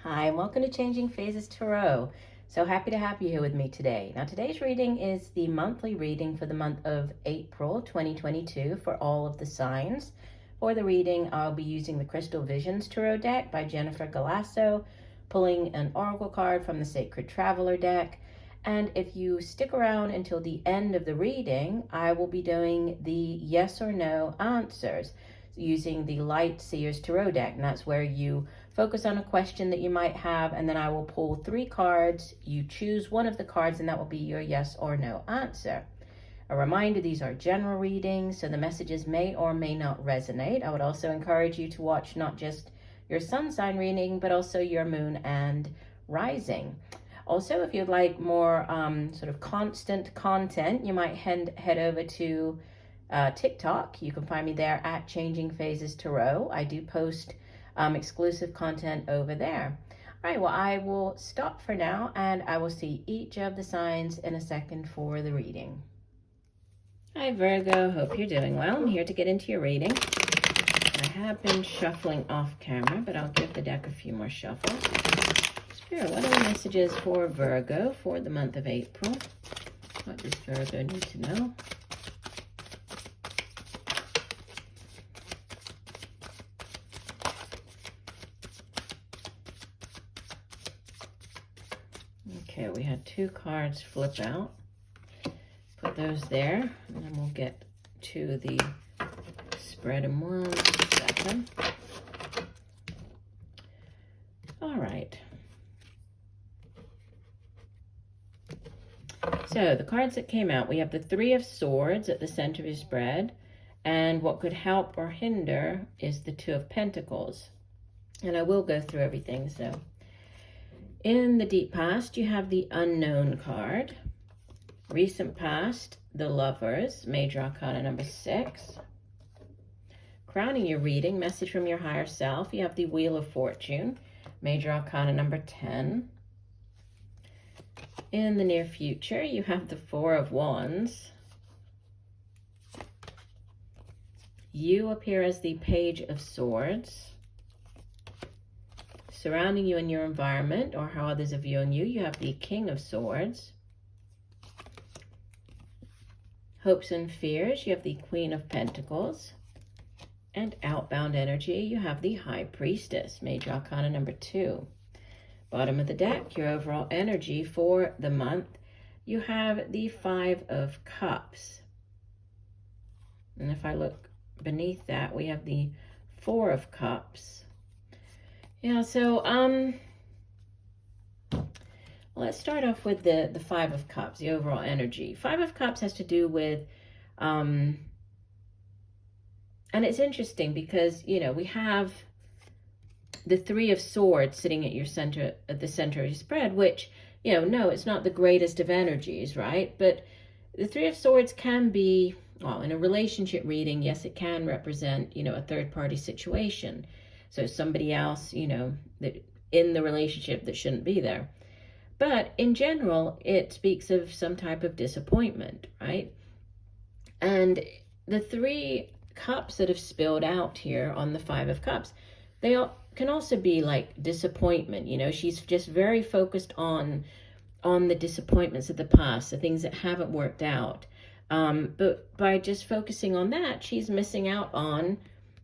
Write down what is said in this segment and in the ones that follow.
Hi, and welcome to Changing Phases Tarot. So happy to have you here with me today. Now, today's reading is the monthly reading for the month of April 2022 for all of the signs. For the reading, I'll be using the Crystal Visions Tarot deck by Jennifer Galasso, pulling an oracle card from the Sacred Traveler deck. And if you stick around until the end of the reading, I will be doing the yes or no answers using the Light Seers Tarot deck. And that's where you focus on a question that you might have, and then I will pull 3 cards. You choose one of the cards, and that will be your yes or no answer. A reminder, these are general readings, so the messages may or may not resonate. I would also encourage you to watch not just your sun sign reading, but also your moon and rising. Also, if you'd like more sort of constant content, you might head over to TikTok. You can find me there at Changing Phases Tarot. I do post exclusive content over there. All right, well, I will stop for now, and I will see each of the signs in a second for the reading. Hi, Virgo. Hope you're doing well. I'm here to get into your reading. I have been shuffling off camera, but I'll give the deck a few more shuffles. Spirit, what are the messages for Virgo for the month of April? What does Virgo need to know? Okay, we had 2 cards flip out. Put those there, and then we'll get to the spread in 1 second. All right. So the cards that came out, we have the 3 of Swords at the center of your spread, and what could help or hinder is the 2 of Pentacles. And I will go through everything, so. In the deep past, you have the Unknown card. Recent past, the Lovers, Major Arcana number 6. Crowning your reading, message from your higher self, you have the Wheel of Fortune, Major Arcana number 10. In the near future, you have the 4 of Wands. You appear as the Page of Swords. Surrounding you in your environment, or how others are viewing you, you have the King of Swords. Hopes and fears, you have the Queen of Pentacles. And outbound energy, you have the High Priestess, Major Arcana number 2. Bottom of the deck, your overall energy for the month, you have the 5 of Cups. And if I look beneath that, we have the 4 of Cups. Yeah, so let's start off with the 5 of Cups, the overall energy. 5 of Cups has to do with, and it's interesting because, you know, we have the 3 of Swords sitting at your center, at the center of your spread, which, you know, no, it's not the greatest of energies, right? But the 3 of Swords can be, well, in a relationship reading, yes, it can represent, you know, a third-party situation. So somebody else, you know, that in the relationship that shouldn't be there. But in general, it speaks of some type of disappointment, right? And the 3 cups that have spilled out here on the 5 of Cups, they all can also be like disappointment. You know, she's just very focused on the disappointments of the past, the things that haven't worked out. But by just focusing on that, she's missing out on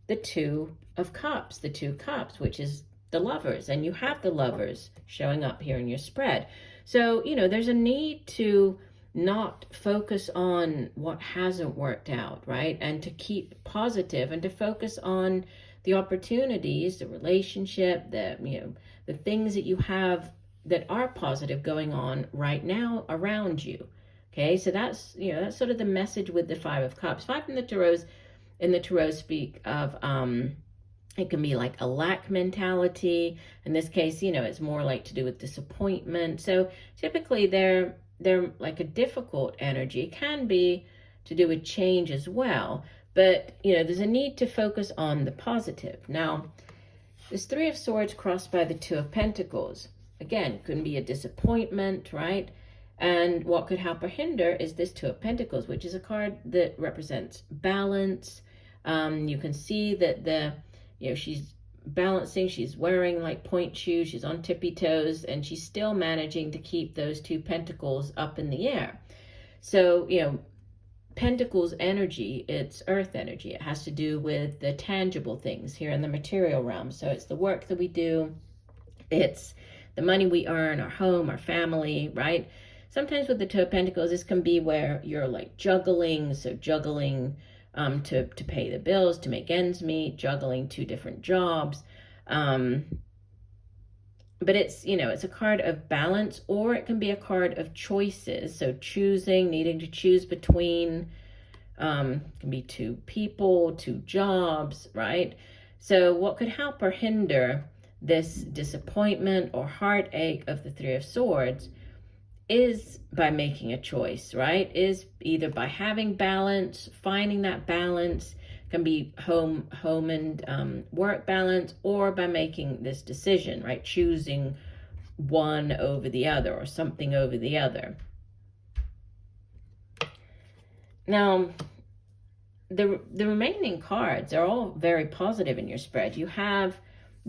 the 2 of Cups, the 2 cups, which is the Lovers, and you have the Lovers showing up here in your spread. So, you know, there's a need to not focus on what hasn't worked out, right? And to keep positive and to focus on the opportunities, the relationship, the things that you have that are positive going on right now around you. Okay, so that's, you know, that's sort of the message with the 5 of Cups. 5 in the Tarot speak of, it can be like a lack mentality. In this case, you know, it's more like to do with disappointment. So typically they're like a difficult energy. It can be to do with change as well. But, you know, there's a need to focus on the positive. Now, this 3 of Swords crossed by the 2 of Pentacles. Again, couldn't be a disappointment, right? And what could help or hinder is this 2 of Pentacles, which is a card that represents balance. You can see that she's balancing. She's wearing like point shoes. She's on tippy toes, and she's still managing to keep those 2 pentacles up in the air. So, Pentacles energy, it's earth energy. It has to do with the tangible things here in the material realm. So it's the work that we do. It's the money we earn, our home, our family, right? Sometimes with the Two of Pentacles, this can be where you're like juggling. So juggling to pay the bills, to make ends meet, juggling 2 different jobs. But it's, it's a card of balance, or it can be a card of choices. So choosing, needing to choose between, can be 2 people, 2 jobs, right? So what could help or hinder this disappointment or heartache of the 3 of Swords is by making a choice, right? Is either by having balance, finding that balance, can be home and work balance, or by making this decision, right? Choosing one over the other, or something over the other. Now, the remaining cards are all very positive in your spread. You have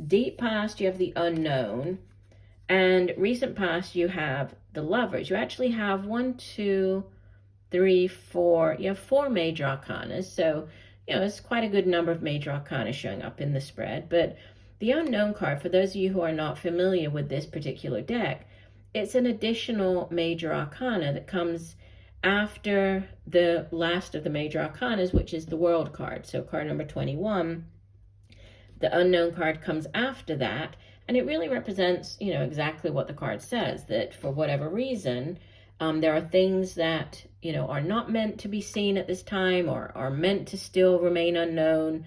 deep past, you have the unknown, and recent past, you have the Lovers. You actually have 1, 2, 3, 4. You have 4 major arcanas. So, it's quite a good number of major arcana showing up in the spread. But the unknown card, for those of you who are not familiar with this particular deck, it's an additional major arcana that comes after the last of the major arcanas, which is the World card. So card number 21. The unknown card comes after that, and it really represents, exactly what the card says, that for whatever reason, there are things that, are not meant to be seen at this time, or are meant to still remain unknown,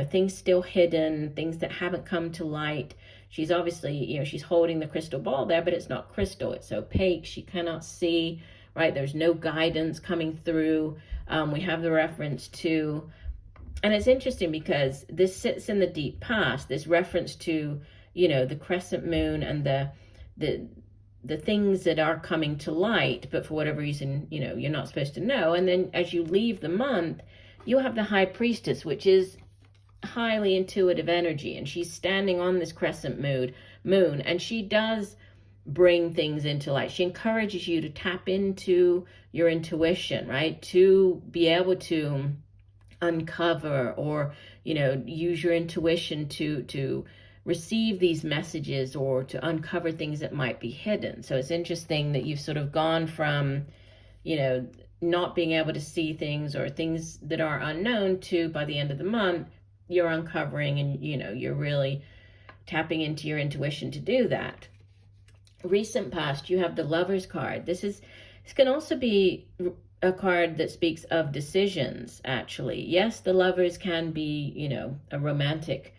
things still hidden, things that haven't come to light. She's obviously, she's holding the crystal ball there, but it's not crystal, it's opaque, she cannot see, right? There's no guidance coming through. We have the reference to, and it's interesting because this sits in the deep past, this reference to, the crescent moon and the things that are coming to light, but for whatever reason, you're not supposed to know. And then as you leave the month, you have the High Priestess, which is highly intuitive energy, and she's standing on this crescent moon, and she does bring things into light. She encourages you to tap into your intuition, right? To be able to uncover or, use your intuition to receive these messages, or to uncover things that might be hidden. So it's interesting that you've sort of gone from, not being able to see things, or things that are unknown, to by the end of the month, you're uncovering, and, you're really tapping into your intuition to do that. Recent past, you have the Lovers card. This can also be a card that speaks of decisions, actually. Yes, the Lovers can be, a romantic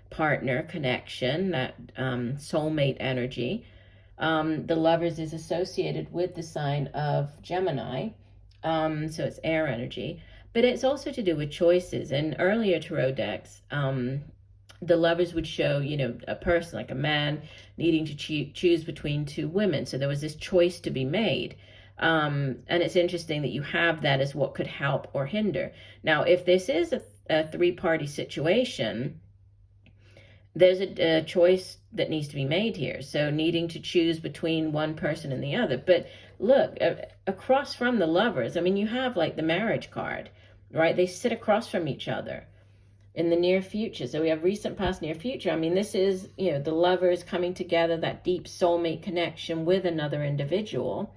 partner connection, that soulmate energy. The Lovers is associated with the sign of Gemini, so it's air energy, but it's also to do with choices. In earlier tarot decks, the Lovers would show, a person, like a man, needing to choose between 2 women. So there was this choice to be made. And it's interesting that you have that as what could help or hinder. Now, if this is a 3-party situation, there's a choice that needs to be made here. So needing to choose between one person and the other. But look, across from the Lovers, you have like the Marriage card, right? They sit across from each other in the near future. So we have recent, past, near future. This is, the Lovers coming together, that deep soulmate connection with another individual.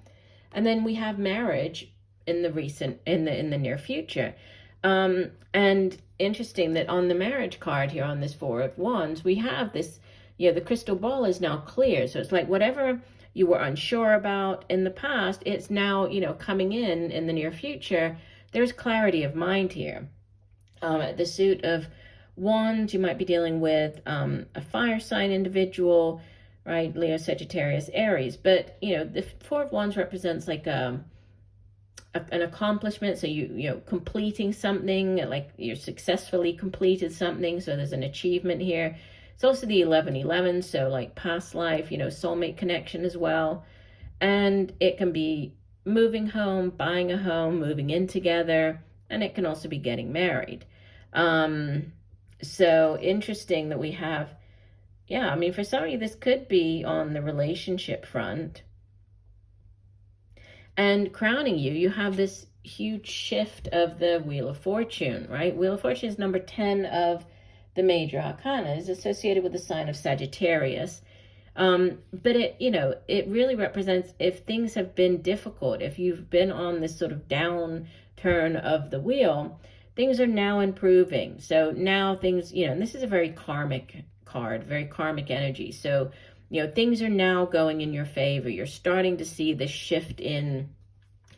And then we have marriage in the near future. And interesting that on the Marriage card here, on this 4 of Wands, we have this, the crystal ball is now clear. So it's like whatever you were unsure about in the past, it's now, coming in the near future. There's clarity of mind here. The Suit of Wands, you might be dealing with a fire sign individual, right? Leo, Sagittarius, Aries. But, the 4 of Wands represents like an accomplishment. So you completing something, like you successfully completed something. So there's an achievement here. It's also the 1111, so like past life, soulmate connection as well. And it can be moving home, buying a home, moving in together, and it can also be getting married. So interesting that we have, yeah, I mean, for some of you, this could be on the relationship front. And crowning you, you have this huge shift of the Wheel of Fortune, right? Wheel of Fortune is number 10 of the major arcana, is associated with the sign of Sagittarius. But it, you know, it really represents if things have been difficult, if you've been on this sort of downturn of the wheel, things are now improving. So now things, you know, and this is a very karmic card, very karmic energy. So, you know, things are now going in your favor. You're starting to see the shift in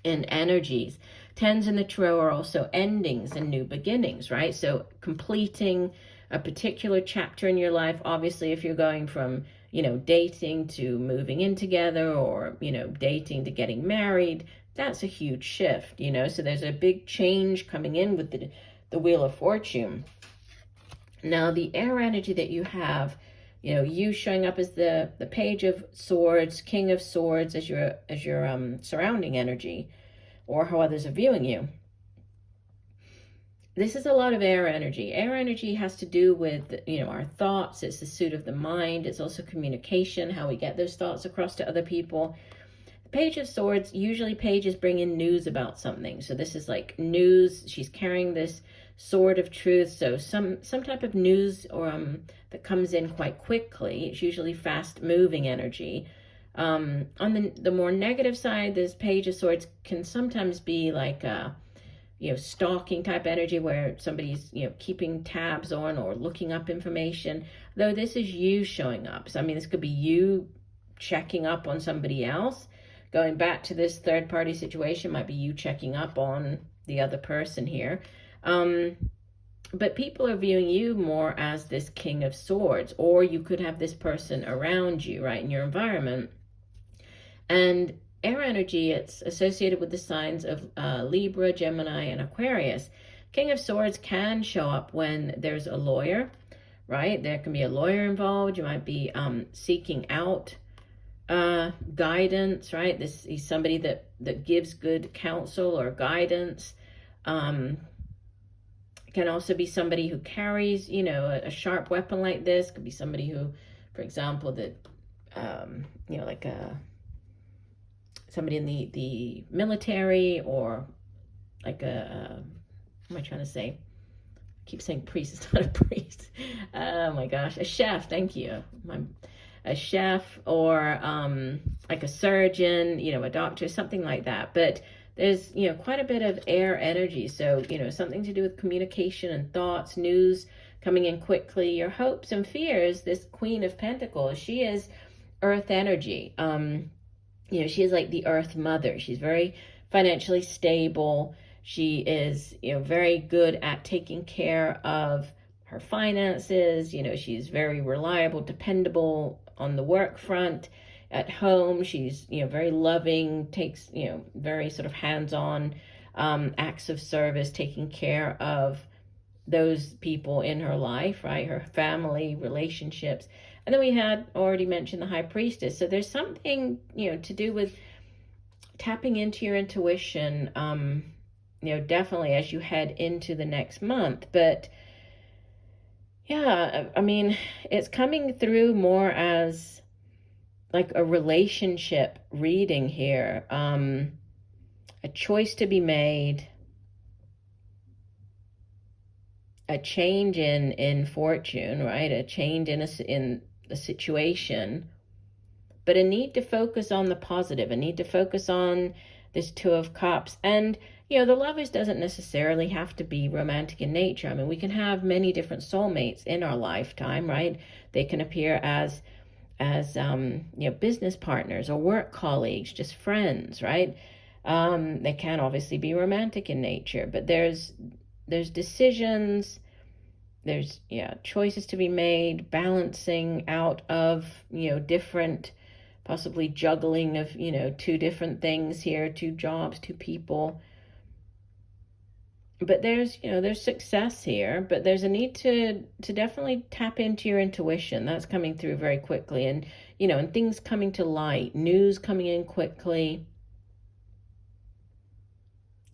energies. Tens in the tarot are also endings and new beginnings, right? So completing a particular chapter in your life. Obviously, if you're going from, you know, dating to moving in together, or, you know, dating to getting married, that's a huge shift, you know. So there's a big change coming in with the Wheel of Fortune. Now, the air energy that you have, you know, you showing up as the Page of Swords, King of Swords as your surrounding energy, or how others are viewing you. This is a lot of air energy. Air energy has to do with, you know, our thoughts. It's the suit of the mind. It's also communication, how we get those thoughts across to other people. The Page of Swords, usually pages bring in news about something. So this is like news. She's carrying this sword of truth. So some type of news or that comes in quite quickly. It's usually fast moving energy. On the more negative side, this Page of Swords can sometimes be like a, you know, stalking type energy where somebody's, you know, keeping tabs on or looking up information, though this is you showing up. So I mean, this could be you checking up on somebody else. Going back to this third party situation, might be you checking up on the other person here. But people are viewing you more as this King of Swords, or you could have this person around you, right, in your environment. And air energy, it's associated with the signs of Libra, Gemini, and Aquarius. King of Swords can show up when there's a lawyer, right? There can be a lawyer involved. You might be seeking out guidance, right? This is somebody that gives good counsel or guidance. Can also be somebody who carries, you know, a sharp weapon like this. Could be somebody who, for example, that, you know, like somebody in the military, or like what am I trying to say? I keep saying priest, it's not a priest. Oh my gosh, a chef, thank you. A chef, or like a surgeon, you know, a doctor, something like that. But there's, you know, quite a bit of air energy. So, you know, something to do with communication and thoughts, news coming in quickly, your hopes and fears. This Queen of Pentacles, she is earth energy. You know, she is like the earth mother. She's very financially stable. She is, you know, very good at taking care of her finances. You know, she's very reliable, dependable on the work front. At home, she's, you know, very loving, takes, you know, very sort of hands-on acts of service, taking care of those people in her life, right? Her family, relationships. And then we had already mentioned the High Priestess. So there's something, you know, to do with tapping into your intuition, you know, definitely as you head into the next month. But yeah, I mean, it's coming through more as like a relationship reading here, a choice to be made, a change in fortune, right? A change in a situation, but a need to focus on the positive, a need to focus on this Two of Cups. And, you know, the lovers doesn't necessarily have to be romantic in nature. I mean, we can have many different soulmates in our lifetime, right? They can appear as you know, business partners or work colleagues, just friends, right? They can obviously be romantic in nature, but there's decisions, there's, yeah, choices to be made, balancing out of, you know, different, possibly juggling of, you know, two different things here, two jobs, two people. But there's, you know, there's success here, but there's a need to definitely tap into your intuition. That's coming through very quickly. And, you know, and things coming to light, news coming in quickly.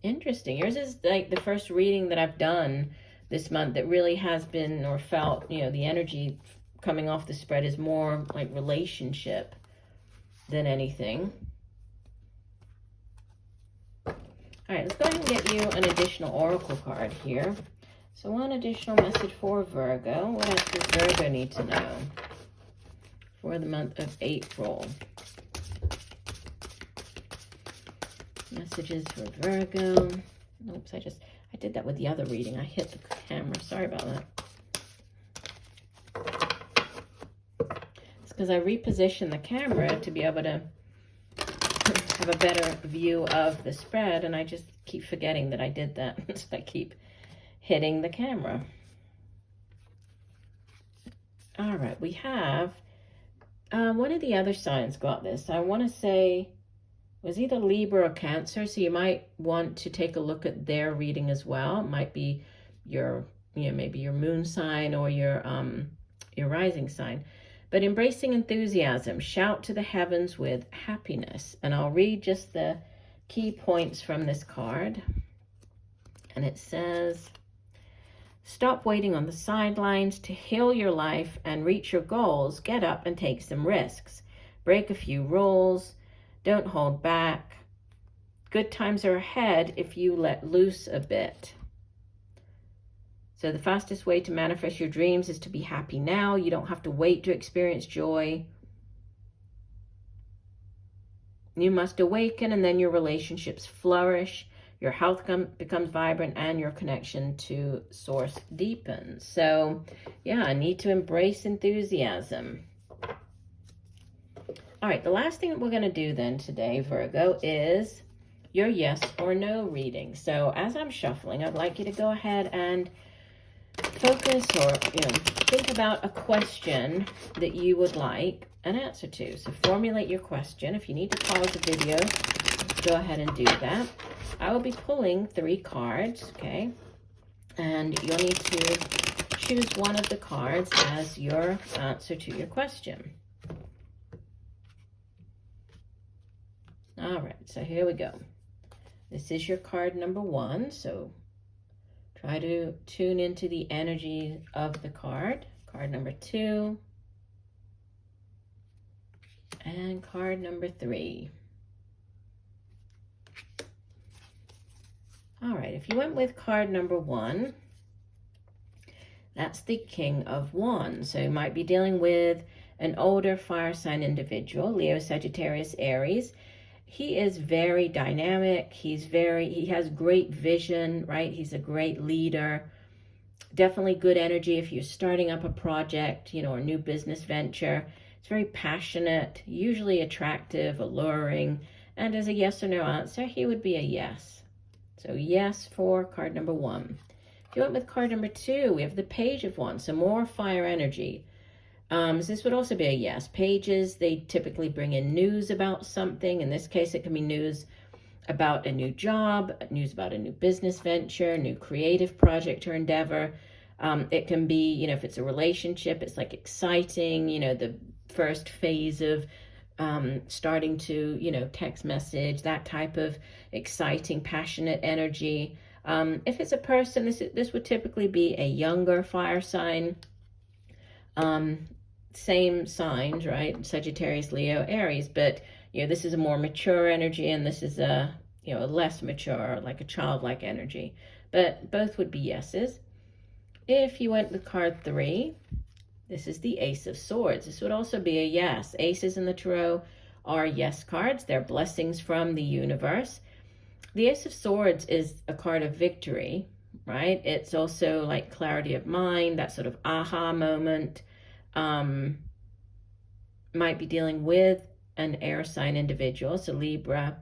Interesting. Yours is like the first reading that I've done this month that really has been or felt, you know, the energy coming off the spread is more like relationship than anything. All right, let's go ahead and get you an additional oracle card here. So one additional message for Virgo. What else does Virgo need to know for the month of April? Messages for Virgo. Oops, I did that with the other reading. I hit the camera. Sorry about that. It's because I repositioned the camera to be able to have a better view of the spread, and I just keep forgetting that I did that. So I keep hitting the camera. All right, we have one of the other signs got this. I want to say it was either Libra or Cancer, so you might want to take a look at their reading as well. It might be your, you know, maybe your moon sign or your rising sign. But embracing enthusiasm, shout to the heavens with happiness. And I'll read just the key points from this card. And it says, stop waiting on the sidelines to heal your life and reach your goals. Get up and take some risks. Break a few rules. Don't hold back. Good times are ahead if you let loose a bit. So the fastest way to manifest your dreams is to be happy now. You don't have to wait to experience joy. You must awaken, and then your relationships flourish. Your health becomes vibrant, and your connection to source deepens. So, yeah, I need to embrace enthusiasm. All right, the last thing that we're going to do then today, Virgo, is your yes or no reading. So as I'm shuffling, I'd like you to go ahead and focus or, think about a question that you would like an answer to. So formulate your question. If you need to pause the video, go ahead and do that. I will be pulling 3 cards, okay? And you'll need to choose one of the cards as your answer to your question. All right, so here we go. This is your card number 1, so try to tune into the energy of the card. Card number 2. And card number 3. All right, if you went with card number 1, that's the King of Wands. So you might be dealing with an older fire sign individual, Leo, Sagittarius, Aries. He is very dynamic. He has great vision, right? He's a great leader. Definitely good energy if you're starting up a project, or a new business venture. It's very passionate, usually attractive, alluring. And as a yes or no answer, he would be a yes. So yes for card number 1. If you went with card number 2, we have the Page of Wands, so more fire energy. So this would also be a yes. Pages, they typically bring in news about something. In this case, it can be news about a new job, news about a new business venture, new creative project or endeavor. It can be, if it's a relationship, it's like exciting, the first phase of starting to, text message, that type of exciting, passionate energy. If it's a person, this would typically be a younger fire sign. Same signs, right? Sagittarius, Leo, Aries, but this is a more mature energy, and this is a a less mature, like a childlike energy. But both would be yeses. If you went with card 3, this is the Ace of Swords. This would also be a yes. Aces in the tarot are yes cards. They're blessings from the universe. The Ace of Swords is a card of victory, right? It's also like clarity of mind, that sort of aha moment. Might be dealing with an air sign individual, so Libra,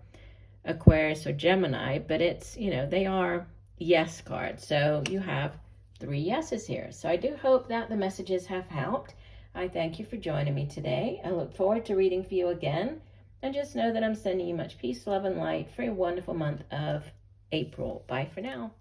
Aquarius, or Gemini, but it's, they are yes cards. So you have 3 yeses here. So I do hope that the messages have helped. I thank you for joining me today. I look forward to reading for you again. And just know that I'm sending you much peace, love, and light for a wonderful month of April. Bye for now.